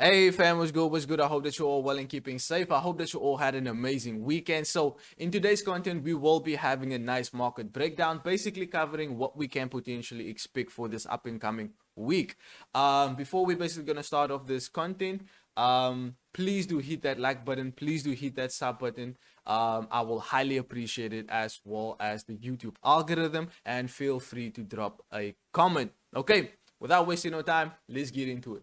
Hey fam, what's good? What's good? I hope that you're all well and keeping safe. I hope that you all had an amazing weekend. So in today's content, we will be having a nice market breakdown, basically covering what we can potentially expect for this up and coming week. Before we basically gonna start off this content, please do hit that like button. Please do hit that sub button. I will highly appreciate it, as well as the YouTube algorithm, and feel free to drop a comment. Okay, without wasting no time, let's get into it.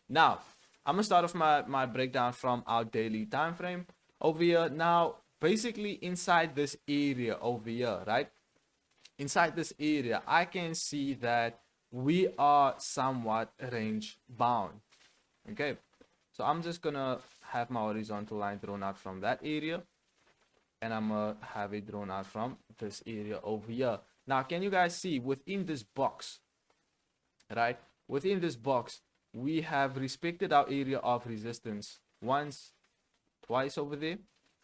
Now, I'm gonna start off my breakdown from our daily time frame over here. Now, basically inside this area over here, right? Inside this area, I can see that we are somewhat range bound. Okay, so I'm just gonna have my horizontal line drawn out from that area, and I'm gonna have it drawn out from this area over here. Now, can you guys see within this box, right? Within this box, we have respected our area of resistance once, twice over there,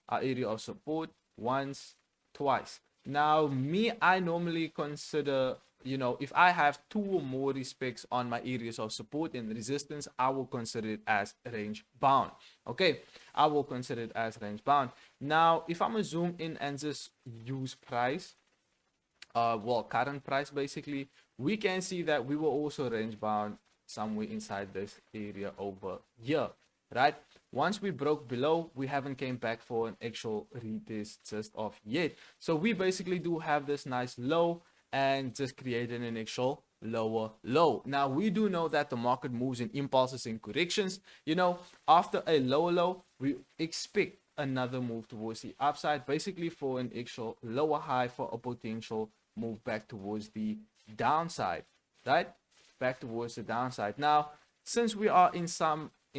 our area of support once, twice. Now, me, I normally consider, if I have two or more respects on my areas of support and resistance, I will consider it as range bound. Okay, I will consider it as range bound. Now, if I'm gonna zoom in and just use price, current price, basically, we can see that we were also range bound somewhere inside this area over here, right? Once we broke below, we haven't came back for an actual retest just of yet. So we basically do have this nice low and just created an actual lower low. Now, we do know that the market moves in impulses and corrections. After a lower low, we expect another move towards the upside, basically for an actual lower high for a potential move back towards the downside, right? Back towards the downside. Now, since we are in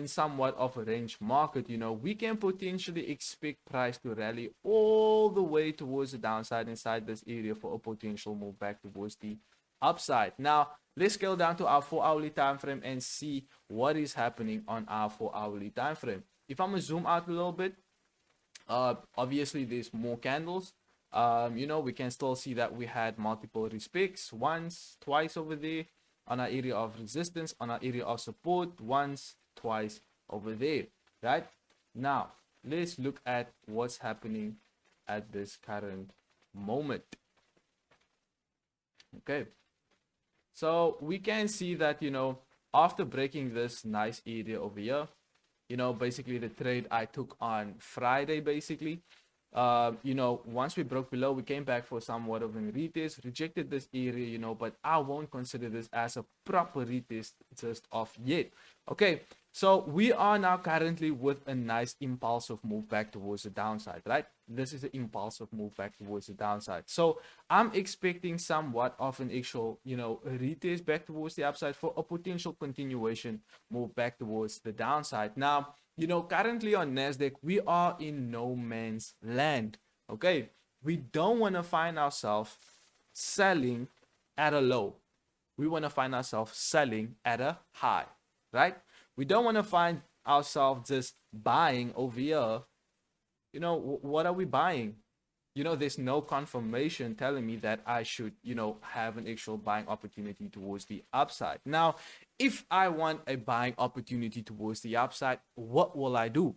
somewhat of a range market, we can potentially expect price to rally all the way towards the downside inside this area for a potential move back towards the upside. Now, let's scale down to our 4-hourly time frame and see what is happening on our 4-hourly time frame. If I'm gonna zoom out a little bit, obviously there's more candles. We can still see that we had multiple respects once, twice over there on our area of resistance, on our area of support once, twice over there, right? Now, let's look at what's happening at this current moment. Okay, so we can see that, after breaking this nice area over here, basically the trade I took on Friday, basically, once we broke below, we came back for somewhat of a retest, rejected this area, but I won't consider this as a proper retest just of yet. Okay, so we are now currently with a nice impulsive move back towards the downside, right? This is an impulsive move back towards the downside. So I'm expecting somewhat of an actual, a retest back towards the upside for a potential continuation move back towards the downside. Now, currently on Nasdaq, we are in no man's land. Okay, we don't want to find ourselves selling at a low. We want to find ourselves selling at a high, right? We don't want to find ourselves just buying over here. What are we buying? There's no confirmation telling me that I should, have an actual buying opportunity towards the upside. Now, if I want a buying opportunity towards the upside, what will I do?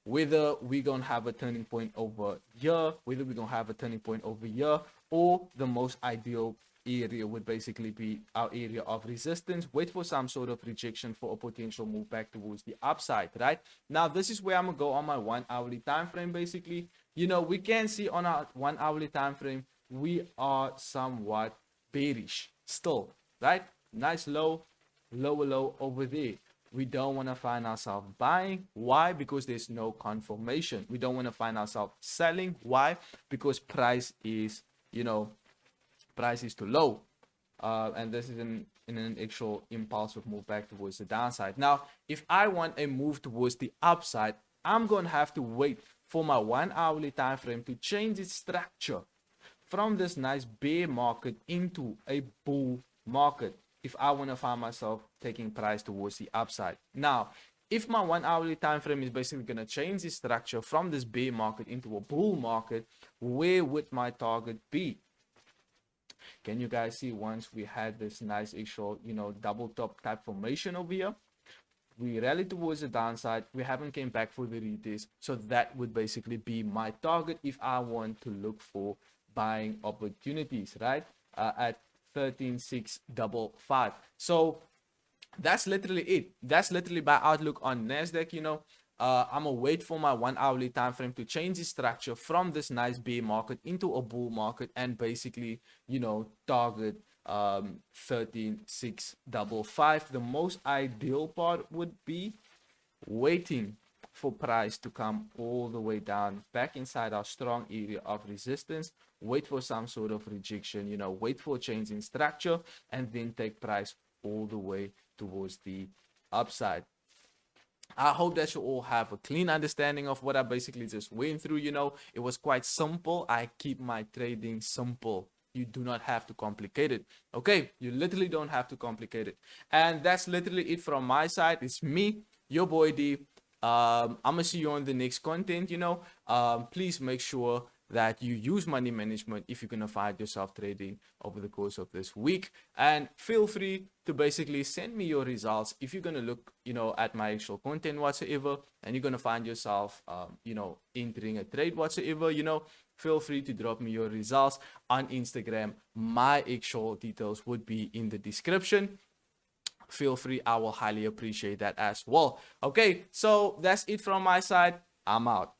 Whether we're going to have a turning point over here, whether we're going to have a turning point over here, or the most ideal area would basically be our area of resistance. Wait for some sort of rejection for a potential move back towards the upside, right? Now, this is where I'm gonna go on my 1-hourly time frame. Basically, we can see on our 1-hourly time frame, we are somewhat bearish still, right? Nice low, lower low over there. We don't want to find ourselves buying. Why? Because there's no confirmation. We don't want to find ourselves selling. Why? Because price is too low, and this is in an actual impulsive move back towards the downside. Now, if I want a move towards the upside, I'm going to have to wait for my 1-hourly time frame to change its structure from this nice bear market into a bull market if I want to find myself taking price towards the upside. Now, if my 1-hourly time frame is basically going to change the structure from this bear market into a bull market, where would my target be? Can you guys see once we had this nice actual, double top type formation over here? we rallied towards the downside, we haven't came back for the retest, so that would basically be my target if I want to look for buying opportunities, right? At 13,655. So that's literally it. That's literally my outlook on Nasdaq. I'm gonna wait for my 1 hourly time frame to change the structure from this nice bear market into a bull market, and basically, target 13,655. The most ideal part would be waiting for price to come all the way down back inside our strong area of resistance, wait for some sort of rejection, wait for a change in structure, and then take price all the way towards the upside. I hope that you all have a clean understanding of what I basically just went through. It was quite simple. I keep my trading simple. You do not have to complicate it. Okay, you literally don't have to complicate it. And that's literally it from my side. It's me, your boy D. I'm gonna see you on the next content. Please make sure that you use money management if you're gonna find yourself trading over the course of this week. And feel free to basically send me your results if you're gonna look, at my actual content whatsoever, and you're gonna find yourself, entering a trade whatsoever. Feel free to drop me your results on Instagram. My actual details would be in the description. Feel free. I will highly appreciate that as well. Okay, so that's it from my side. I'm out.